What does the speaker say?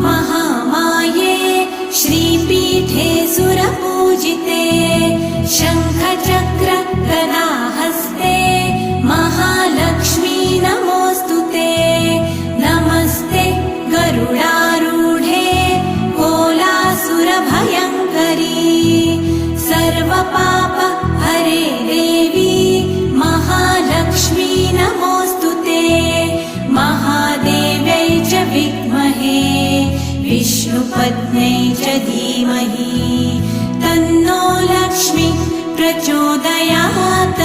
महामाये श्रीपीठे सुरपूजिते शङ्खचक्र गदाहस्ते महालक्ष्मी नमोऽस्तुते नमस्ते गरुडारूढे कोलासुरभयङ्करी सर्वपाप हरे देवी महालक्ष्मी नमोऽस्तुते महादेव्यै च विद्महे विष्णुपत्न्यै च धीमहि तन्नो लक्ष्मी प्रचोदयात्।